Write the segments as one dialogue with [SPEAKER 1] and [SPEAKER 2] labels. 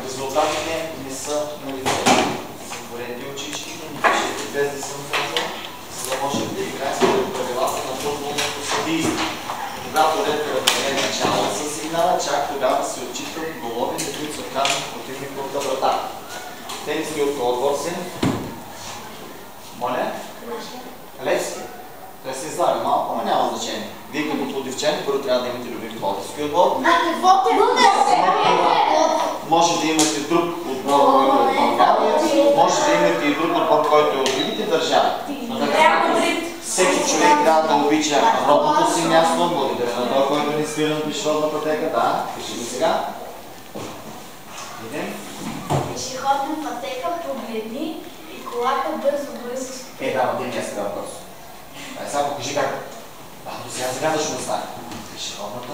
[SPEAKER 1] резултатите не са на лице. Затворете очичките, не пишете без да съм казал, за да можете да играете според правилата на футболното съдийство. Когато реферът е начало с сигнала, чак тогава се отчитат головите, които са вкарани в противниковата врата. Тенски от отбор се. Моля? Левски. Той се излага малко, но няма значение. Вие като плодивчани, първо трябва да имате любим плодивски отбор. Може да имате друг отбор, който е от България. Може да имате и друг отбор, който е от другите държави. Всеки човек трябва да обича родното си място. Благодаря на това, който ни свира на пешеходна пътека. Да, пиши ми сега. Идем.
[SPEAKER 2] Пешеходна пътека погледни и колата бързо.
[SPEAKER 1] Да, отдем я сега въпрос. Сега покажи как. До сега загадъчно да стане. Пешеходната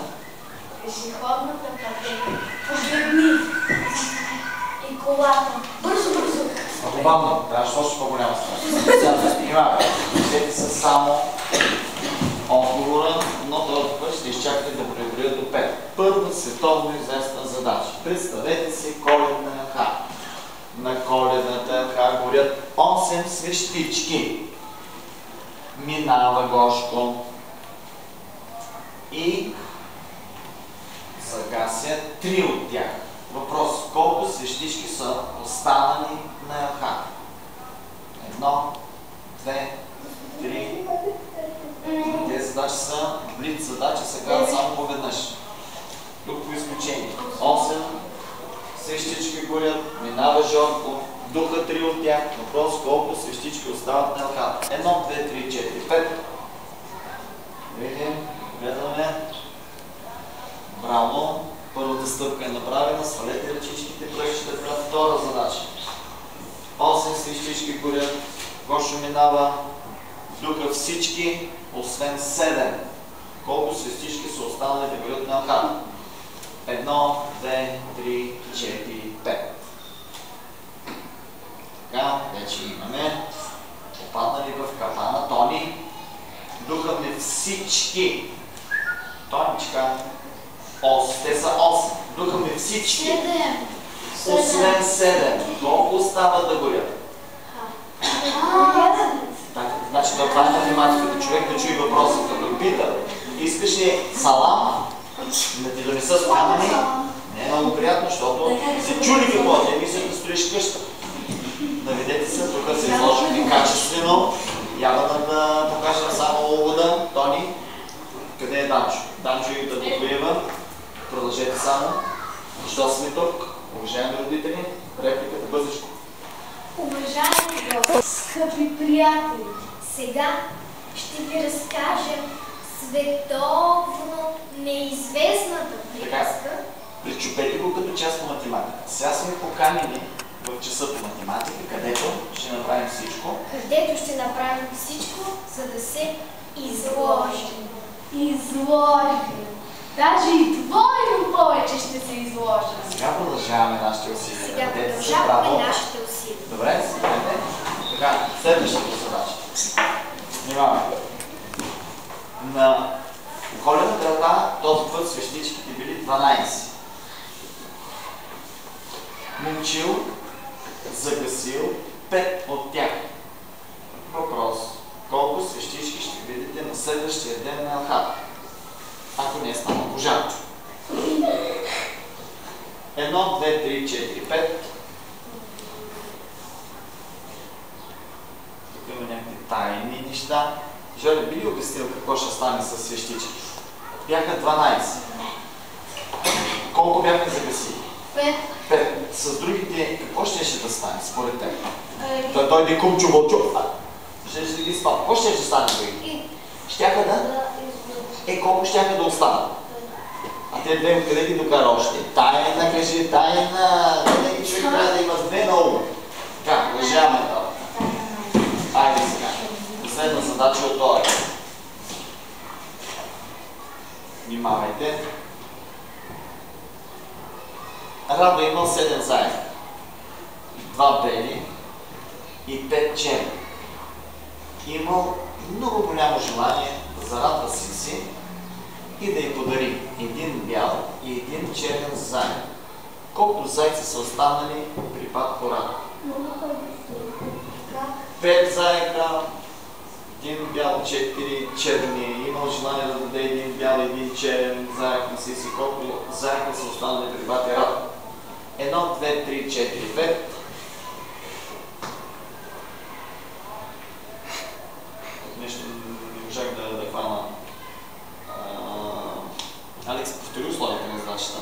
[SPEAKER 2] пътека погледни и колата бързо.
[SPEAKER 1] Много бавно, трябваше още по-голяма страна. Сега да внимаваме. Виждете са само отговора, но този път ще изчакате да преброя до 5. Първа световно известна задача. Представете си коледна елха. На коледната елха горят 8 свещички. Минава Гошко и загася 3 от тях. Въпрос: колко свещички са останали на елха? 1, 2, 3. Тези задачи са блиц задачи, се казват само поведнъж. Тук по изключение. 8 свещички горят, минава Жорко, духа 3 от тях. Въпрос: колко свещички остават на елхата? 1, 2, 3, 4, 5. Видим, гледаме. Браво! Първата стъпка е направена, свалете ръчичките, пръщите пред втора задача. 8 свещички горят, Гошо минава, духа всички, освен 7. Колко свещички са останали да горят на елхата? 1, 2, 3, 4, 5. Така, вече имаме. Попаднали в капана Тони. Духа ми всички. Тоничка. Те са 8. Духа ми всички.
[SPEAKER 2] 7.
[SPEAKER 1] Освен 7. Колко остава да горят? Значи това е математиката. Човек да чуи въпроса, като пита: искаш ли салам? Да ти донеса с камъни? Не е много приятно, защото се чули какво. Не мислят да строиш къща. Наведете се, тук се изложихме качествено. Явно да покажем само увода. Тони, къде е Данчо? Данчо и да доклева. Продължете само. Защо сме тук? Уважаеми родители, репликата бързичко.
[SPEAKER 2] Уважаеми скъпи приятели, сега ще ви разкажа световно неизвестната приказка.
[SPEAKER 1] Причупете го като част по математика. Сега сме поканени в часа по математика, където ще направим всичко.
[SPEAKER 2] За да се изложим. Даже и двойно повече ще се изложим.
[SPEAKER 1] Сега продължаваме нашите усилия. Добре, седете. Така, следващата задача. Внимаваме. На коледната елха този път свещичките били 12. Момчил загасил 5 от тях. Въпрос: колко свещички ще видите на следващия ден на елхата, ако не е станал пожар? 1, 2, 3, 4, 5. Тук има някакви тайни неща. Жоли, би ли обяснил какво ще стане с свещички? Бяха 12. Колко бяхме загасили? 5. С другите какво ще да стане според теб? Той да кумчо вълчо. Ще да ги спал. Какво ще стане другите? Щяха да? Колко щяха да останат? А те две откъде ги докара още? Тайна, кажи, тайна. Винаги човек трябва да има две на ум. Така, уважаваме това. Айде сега. Последна задача от това. Внимавайте. Радо имал 7 заедно. 2 бели и 5 черни. Имал много голямо желание да зарадва си и да й подари един бял и един черен заедно. колкото зайци са останали при пад хората. 5 заека, един бял, 4 черни, имал желание да даде един бял и един черен заек на Сиси, колко заека са останали при бат и рад. 1, 2, 3, 4, 5. Нещо не можах да хвана. Алекс, повтори условията на задачата.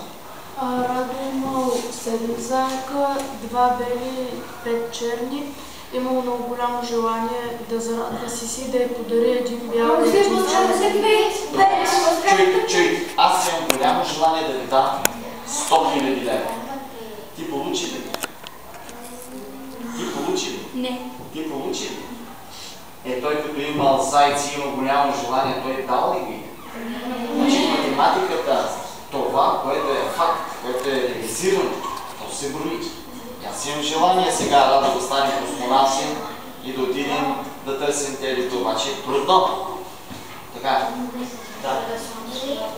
[SPEAKER 3] Радо имал 7 заека, 2 бели, 5 черни. Имал много голямо желание да зарадва Сиси, да я подари един бял и един черен.
[SPEAKER 1] Чуй, аз имам голямо желание да ви дам 100 000 лева. Ти получи ли? Ти получи ли?
[SPEAKER 2] Не.
[SPEAKER 1] Ти получи ли? Той като имал зайци, имал голямо желание, той дал ли ги? Значи математиката, това, което е факт, което е реализирано, то се брои. Аз имам желание сега Радо да стане космонавтин и да отидем да търсим телето, обаче е трудно. Така. Да.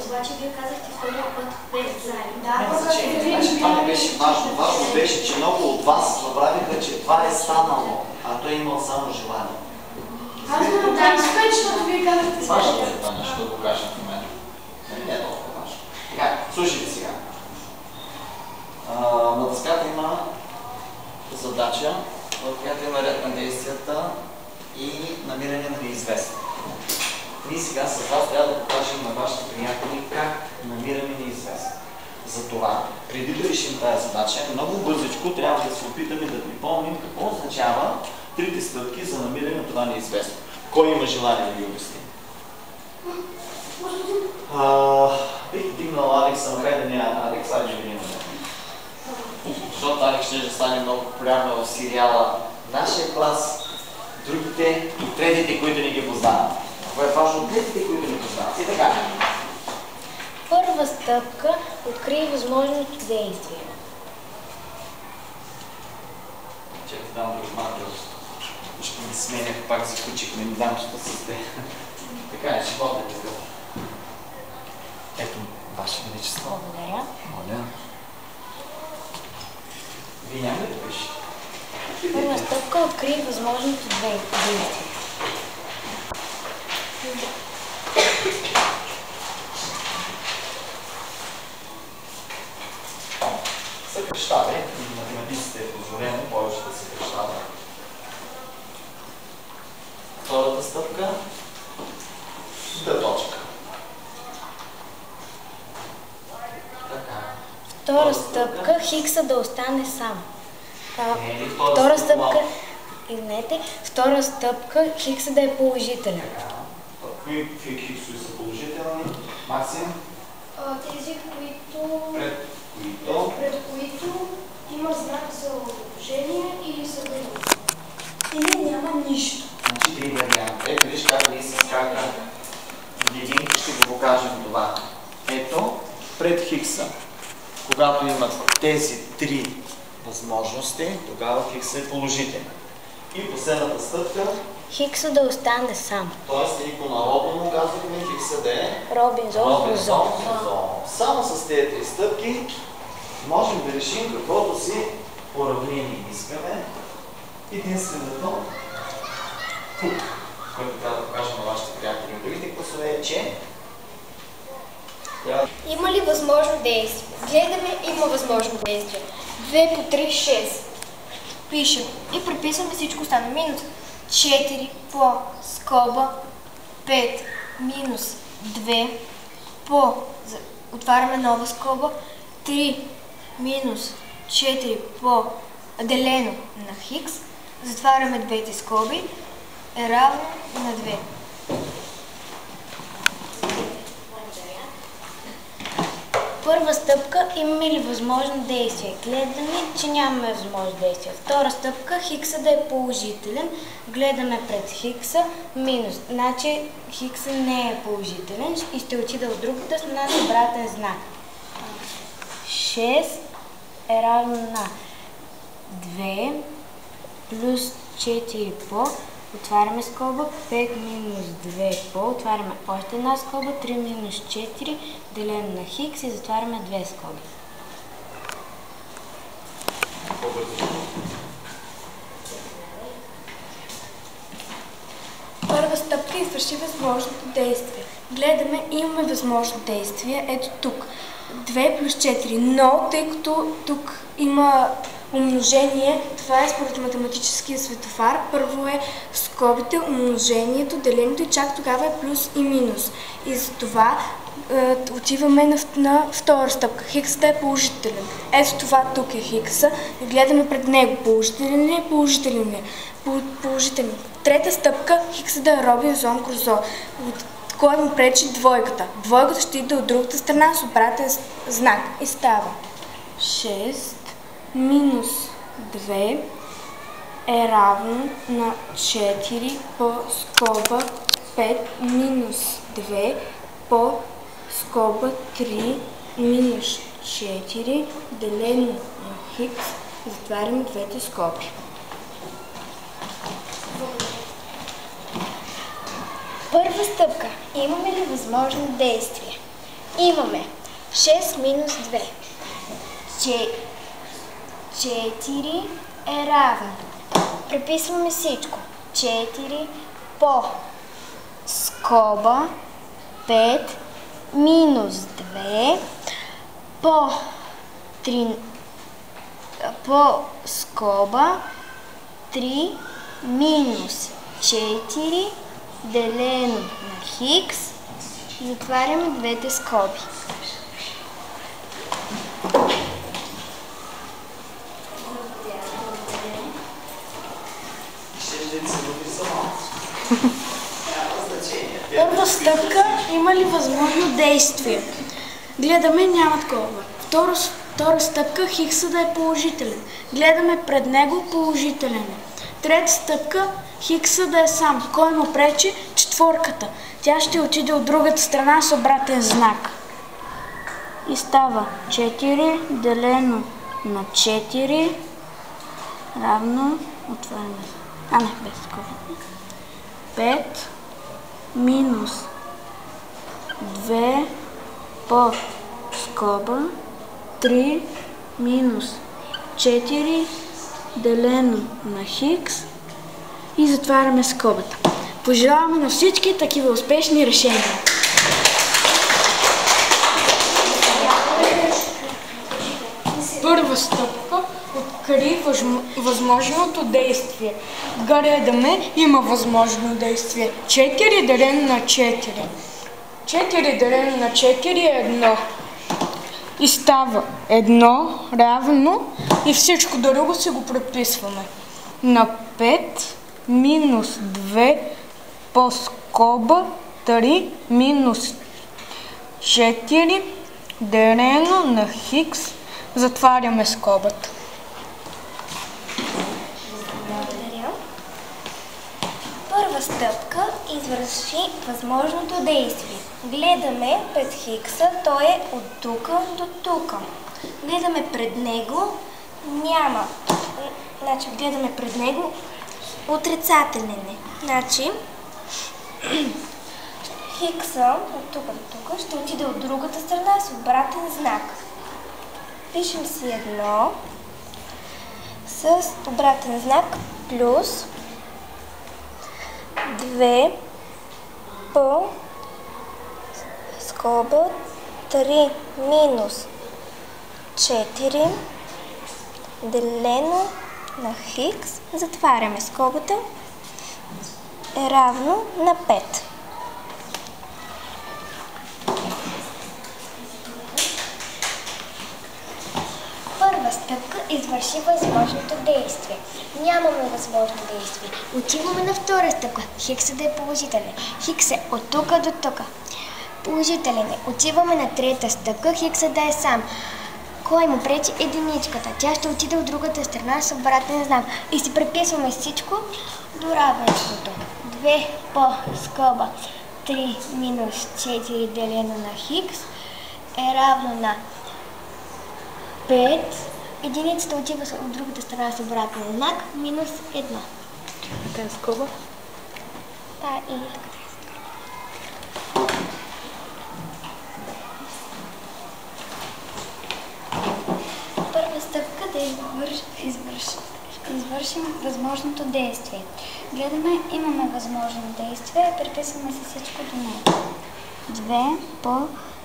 [SPEAKER 2] Обаче вие казахте втория път 5 заедно.
[SPEAKER 1] Няма значение. Значи това не беше важно. Важно беше, че много от вас забравиха, че това е станало, а той е имал само желание.
[SPEAKER 3] Аз не знам, защото вие казахте
[SPEAKER 1] важно е това нещо да го кажем в момента. Не е толкова важно. Така, слушайте сега. На дъската има задача, в която има ред на действията и намиране на неизвестно. Ние сега с вас трябва да покажем на вашите приятели как намираме неизвестно. Затова, преди да решим тази задача, много бързичко трябва да се опитаме да припомним какво означава трите стъпки за намиране на това неизвестно. Кой има желание да ги обясни? Бих дигнал Алекс, но хайде не Алекс, айде ви не. Защото Алекс ще стане много популярна в сериала Нашия клас, другите и третите, които не ги познават. Това е важно третите, които не познават. И така.
[SPEAKER 2] Първа стъпка – открий възможното действие.
[SPEAKER 1] Че ти дам друг маркер. Ще ги сменях, пак закучихме, не дам, че с те. Така е, живот е такъв. Ето, Ваше Величество.
[SPEAKER 2] Благодаря.
[SPEAKER 1] Моля. Вие няма ли да пишете?
[SPEAKER 2] Първа стъпка – открий възможното действие.
[SPEAKER 1] Съкръщавай. Математиците е позволено повече да се съкръщава. Втората стъпка – да точка. Така.
[SPEAKER 2] Втора стъпка – хикса да остане сам.
[SPEAKER 1] Втора стъпка.
[SPEAKER 2] Извинете, втора стъпка – хикса да е положителен.
[SPEAKER 1] Кои хиксови са положителни? Максим?
[SPEAKER 2] Тези, които...
[SPEAKER 1] Пред
[SPEAKER 2] които има знак за умножение или за деление. Или няма нищо.
[SPEAKER 1] Значи три варианта. Ето виж как ние с крака единки ще го покажем това. Ето, пред хикса. Когато имат тези три възможности, тогава хикса е положителен. И последната стъпка.
[SPEAKER 2] Хикса да остане сам.
[SPEAKER 1] Тоест, ние по-народно му казваме хикса да е
[SPEAKER 2] Робинзон.
[SPEAKER 1] Само с тези три стъпки можем да решим каквото си уравнение искаме. Единственото, което трябва да покажем на вашите приятели и другите класове е, че
[SPEAKER 2] Има ли възможно действие? Гледаме, има възможно действие. 2 по 3, 6. Пишем и преписваме всичко останало. Минус 4 по скоба 5 минус 2 по, отваряме нова скоба, 3 минус 4 по делено на хикс, затваряме двете скоби, е равно на 2. Първа стъпка – имаме ли възможно действие? Гледаме, че нямаме възможно действие. Втора стъпка – хикса да е положителен. Гледаме пред хикса минус. Значи хикса не е положителен и ще отида от другата страна с обратен знак. 6 е равно на 2 плюс 4 по, отваряме скоба, 5 минус 2 по, отваряме още една скоба, 3 минус 4, делено на хикс и затваряме две скоби.
[SPEAKER 1] пъти.
[SPEAKER 3] Първа стъпка извърши възможното действие. Гледаме, имаме възможно действие. Ето тук. 2 плюс 4. Но, тъй като тук има умножение, това е според математическия светофар. Първо е скобите, умножението, делението и чак тогава е плюс и минус. И за това отиваме на втора стъпка. Хиксът е положителен. Ето това тук е хикса и гледаме пред него. Положителен ли е? Положителен ли е? Положителен. Трета стъпка, хиксът да е Робинзон Крузо. Кой му пречи? Двойката. Двойката ще иде от другата страна с обратен знак. И става 6 минус 2 е равно на 4 по скоба 5 минус 2 по скоба 3 минус 4 делено на хикс. Затваряме двете скоби.
[SPEAKER 2] Първа стъпка. Имаме ли възможно действие? Имаме 6 минус 2. 4 е равно. Преписваме всичко. 4 по скоба 5 минус 2 по 3 по скоба 3 минус 4 делено на хикс. Затваряме двете скоби.
[SPEAKER 3] Първа стъпка, има ли възможно действие? Гледаме, няма такова. Втора стъпка, хиксът да е положителен. Гледаме пред него, положителен е. Трета стъпка, хиксът да е сам. Кой му пречи? Четворката. Тя ще отиде от другата страна с обратен знак. И става 4 делено на 4 равно, отваряме, без скоба. 5 минус 2 по скоба 3 минус 4 делено на хикс и затваряме скобата. Пожелаваме на всички такива успешни решения. Първа стъпка, откри възможното действие. Гледаме, има възможно действие. 4 делено на 4. 4 делено на 4 е 1. И става 1 равно и всичко друго си го преписваме. На 5 минус 2 по скоба 3 минус 4 делено на хикс. Затваряме скобата.
[SPEAKER 2] Благодаря. Първа стъпка извърши възможното действие. Гледаме пред хикса, той е от тук до тук. Гледаме пред него, няма. Значи гледаме пред него, отрицателен е. Значи хикса от тук до тук ще отиде от другата страна с обратен знак. Пишем си 1 с обратен знак плюс 2 по скоба 3 минус 4 делено на хикс. Затваряме скобата, е равно на 5. Първа стъпка извърши възможното действие. Нямаме възможно действие. Отиваме на втора стъпка. Хиксът да е положителен. Хикс е от тук до тук. Положителен е. Отиваме на трета стъпка. Хиксът да е сам. Кой му пречи? Единичката. Тя ще отиде от другата страна с обратен знак. И си преписваме всичко до равенството. 2 по скоба 3 минус 4 делено на хикс е равно на 5. Единицата отива от другата страна с обратен знак, минус 1.
[SPEAKER 3] Така скоба?
[SPEAKER 2] Да, и първа стъпка да извършим възможното действие. Гледаме, имаме възможно действие, приписваме се всичко до него. 2 по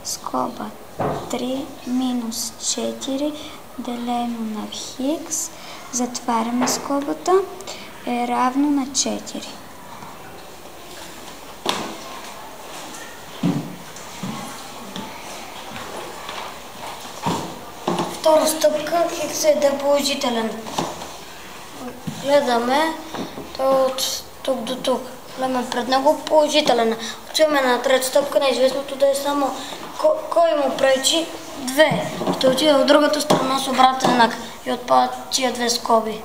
[SPEAKER 2] скоба 3 минус 4 делено на хикс, затваряме скобата, е равно на 4.
[SPEAKER 4] Втора стъпка, хикс е да е положителен. Гледаме, той от тук до тук. Гледаме пред него положителен. Отиваме на трета стъпка, неизвестното да е само кой му пречи 2. Ще отида в другата страна с обратен знак и отпадат тия 2 скоби.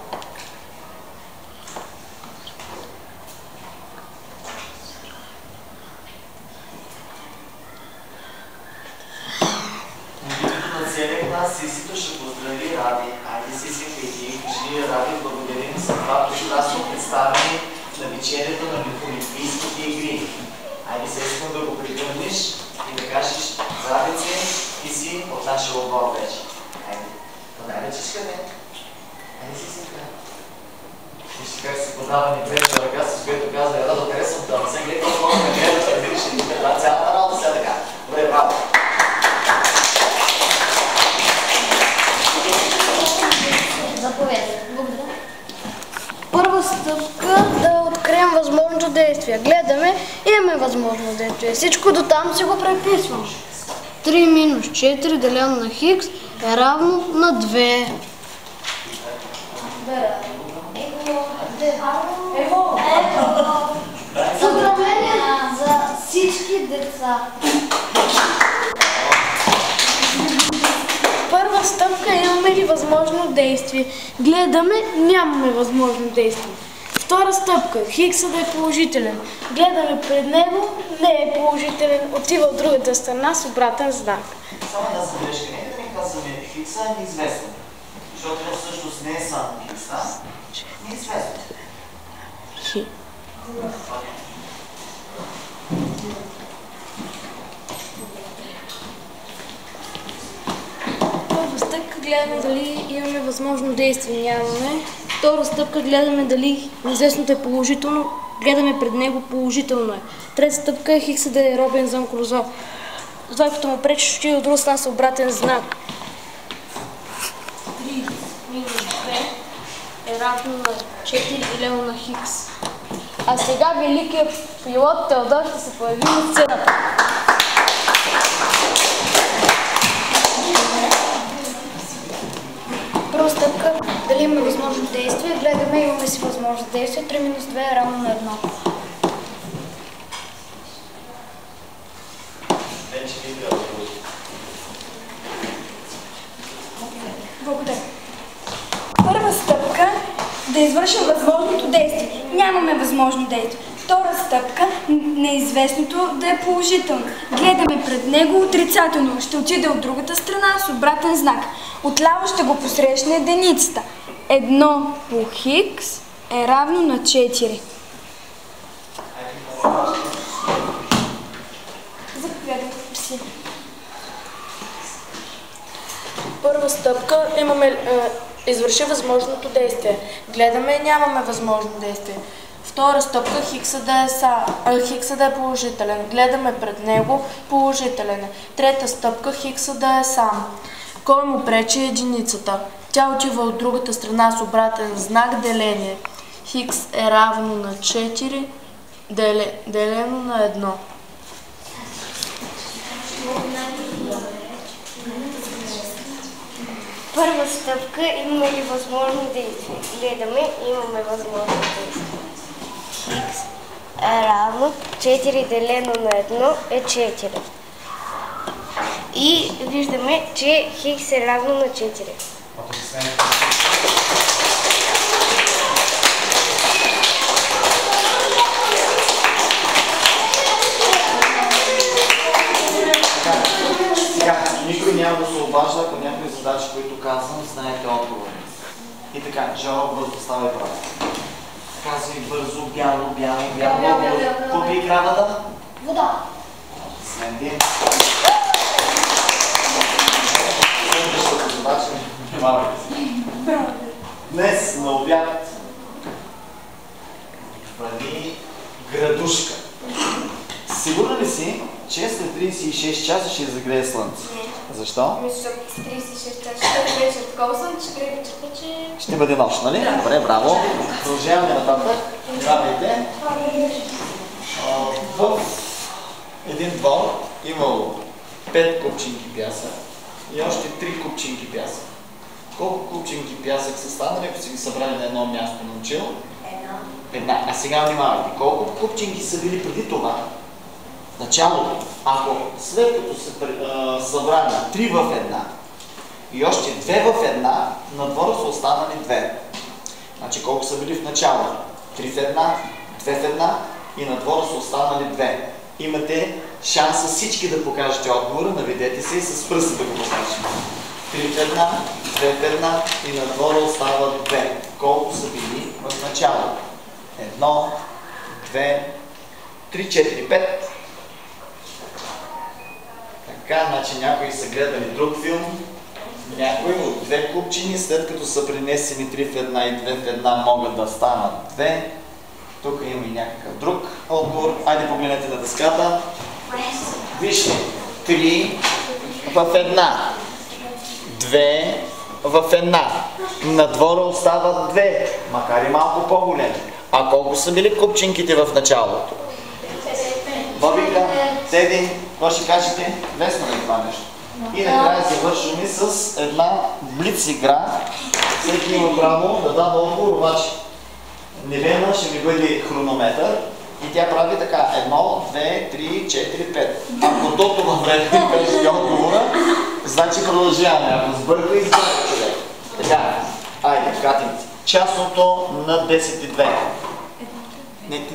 [SPEAKER 1] Сисито ще поздрави Ради. Айде, Сиси, хайди, кажи Ради, благодарим за това прекрасно представяне на вечерието на олимпийските игри. Айде, се искам да го пригърнеш и да кажеш, Радице, ти си от нашия отбор вече. Айде, подай ръчичка, не? Айде, Сисинка. Вижте как се подава непречна ръка, с което казва, ела да харесвам да не се гледа, колко ме гледа, да видиш ли това цялата работа сега така. Добре, браво!
[SPEAKER 4] Първа стъпка да открием възможното действие. Гледаме, имаме възможно действие. Всичко до там си го преписвам. 3 минус 4 делено на хикс е равно на 2. Поздравления за всички деца. Първа стъпка, имаме ли възможно действие? Гледаме, нямаме възможно действие. Втора стъпка, хикса да е положителен. Гледаме пред него, не е положителен, отива от другата страна с обратен знак.
[SPEAKER 1] Само една забележка, не да ми казваме хикса е неизвестно. Защото всъщност не е само хикса, неизвестно.
[SPEAKER 4] Първа стъпка гледаме дали имаме възможно действие, нямаме. Втора стъпка гледаме дали неизвестното е положително, гледаме пред него, положително е. Трета стъпка е хикса да е Робинзон Крузо. Това като му пречи, ще отиде от друга страна с обратен знак. 3 минус 2 е равно на 4 делено на хикс. А сега великият пилот Теодор ще се появи на сцената. Първа стъпка, дали имаме възможно действие, гледаме, имаме си възможно действие, 3 минус 2 е равно на 1. Благодаря. Първа стъпка, да извършим възможното действие. Нямаме възможно действие. Втора стъпка, неизвестното да е положително. Гледаме пред него отрицателно. Ще отиде от другата страна с обратен знак. Отляво ще го посрещне единицата. 1 по хикс е равно на 4. Заповядайте си. Първа стъпка, имаме извърши възможното действие. Гледаме, нямаме възможно действие. Втора стъпка, хикса да е положителен. Гледаме пред него, положителен. Трета стъпка, хикса да е сам. Кой му пречи единицата? Тя отива от другата страна с обратен знак деление. Хикс е равно на 4 делено на 1.
[SPEAKER 2] Първа стъпка, имаме ли възможно действие? Гледаме, имаме възможно действие. Хикс е равно 4 делено на 1 е 4. И виждаме, че хикс е равно на 4.
[SPEAKER 1] Никой няма да се обажда, ако някои задачи, които казвам, знаете отговор. И така, Жоро, бързо ставай право. Казвай бързо, бяло, бяло, бяло. Купи екраната?
[SPEAKER 4] Вода.
[SPEAKER 1] Сленди. Следващата задача, внимавайте се. Днес на обяд вали градушка. Сигурна ли си, че след 36 часа ще загрее слънце?
[SPEAKER 2] Не.
[SPEAKER 1] Защо?
[SPEAKER 2] Защото с 36 часа ще вечер такова слънце, ще греби чета, че...
[SPEAKER 1] Ще бъде нощ, нали? Да. Добре, браво. Продължаваме нататък. Гледайте. В един двор имало 5 купчинки пясък и още 3 купчинки пясък. Колко купчинки пясък са станали, ако си ги събрали на едно място на учило? Една. А сега внимавайте. Колко купчинки са били преди това? Началото. Ако след като са събрани 3 в една и още 2 в една, на двора са останали 2. Значи колко са били в началото? 3 в една, 2 в една и на двора са останали 2. Имате шанса всички да покажете отговора, наведете се и с пръста да го покажете. 3 в една, 2 в една и на двора остават 2. Колко са били в началото? 1, 2, 3, 4, 5. Така, значи някои са гледали друг филм, някои от 2 купчини, след като са принесени 3 в една и 2 в една, могат да станат 2. Тук има и някакъв друг отговор. Айде погледнете на дъската. Вижте, 3 в една, 2 в една. На двора остават 2, макар и малко по-големи. А колко са били купчинките в началото? Бобика, 7, какво ще кажете? Лесно ли това нещо? И накрая завършваме с една блиц игра. Всеки има право да дава отговор, обаче Невена ще ми бъде хронометър и тя прави така 1, 2, 3, 4, 5. Ако до това време кажете отговора, значи продължаваме. Ако сбърка, избърка човек. Така, айде, катимци. Частното на 10 и 2. Не ти.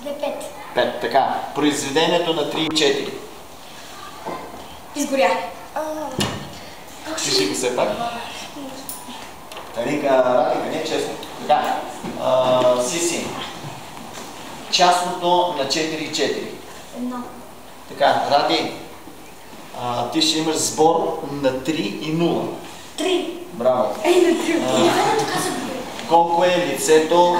[SPEAKER 2] 5.
[SPEAKER 1] 5, така. Произведението на 3 и 4.
[SPEAKER 2] Изгоря.
[SPEAKER 1] Кажи го все пак. Радика, не е честно. Така. Сиси. Частното на 4 и 4.
[SPEAKER 2] 1.
[SPEAKER 1] Така, Ради. Ти ще имаш сбор на 3 и 0.
[SPEAKER 2] 3.
[SPEAKER 1] Браво.
[SPEAKER 2] На 3.
[SPEAKER 1] Колко е лицето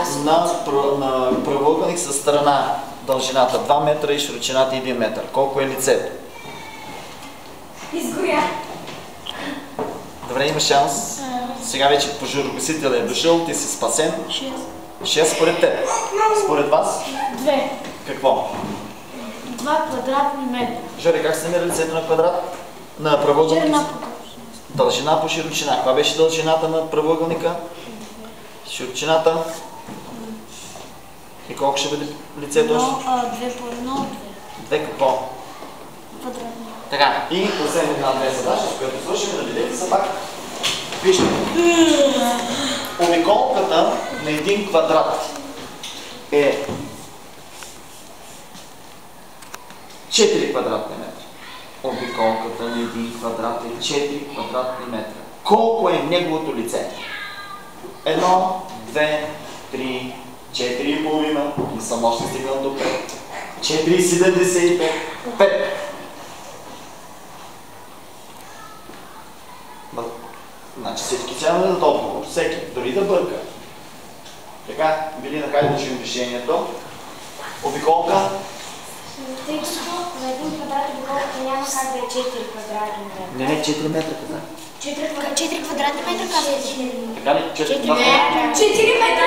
[SPEAKER 1] на правоъгълник със страна? Дължината 2 метра и широчината 1 метър. Колко е лицето?
[SPEAKER 2] Изгоря.
[SPEAKER 1] Добре, има шанс. Сега вече пожарогасител е дошъл, ти си спасен.
[SPEAKER 2] 6.
[SPEAKER 1] 6 според теб. Според вас?
[SPEAKER 3] 2.
[SPEAKER 1] Какво?
[SPEAKER 3] 2 квадратни метра.
[SPEAKER 1] Жоре, как се намира лицето на квадрат? На правоъгълника? Дължина по широчина. Каква беше дължината на правоъгълника? Широчината? И колко ще бъде лицето?
[SPEAKER 3] 2 по 1,
[SPEAKER 1] 2 какво?
[SPEAKER 3] квадратни.
[SPEAKER 1] Така, и последна една-две задача, с която свършим, наведете се пак. Вижте. Обиколката на един квадрат е 4 квадратни метра. Обиколката на един квадрат е 4 квадратни метра. Колко е неговото лице? 1, 2, 3, 4,5. Не съм още стигнал до 5. 4,75. 5. Значи всички трябва да дадат отговор. Всеки, дори да бърка. Така, били накай да чуем решението. Обиколка.
[SPEAKER 2] Тъй като на един квадрат обиколката няма как да е 4 квадратни метра.
[SPEAKER 1] Не, 4 метра каза.
[SPEAKER 2] 4 квадратни метра казвате.
[SPEAKER 1] Така ли? 4 метра.
[SPEAKER 2] 4 метра.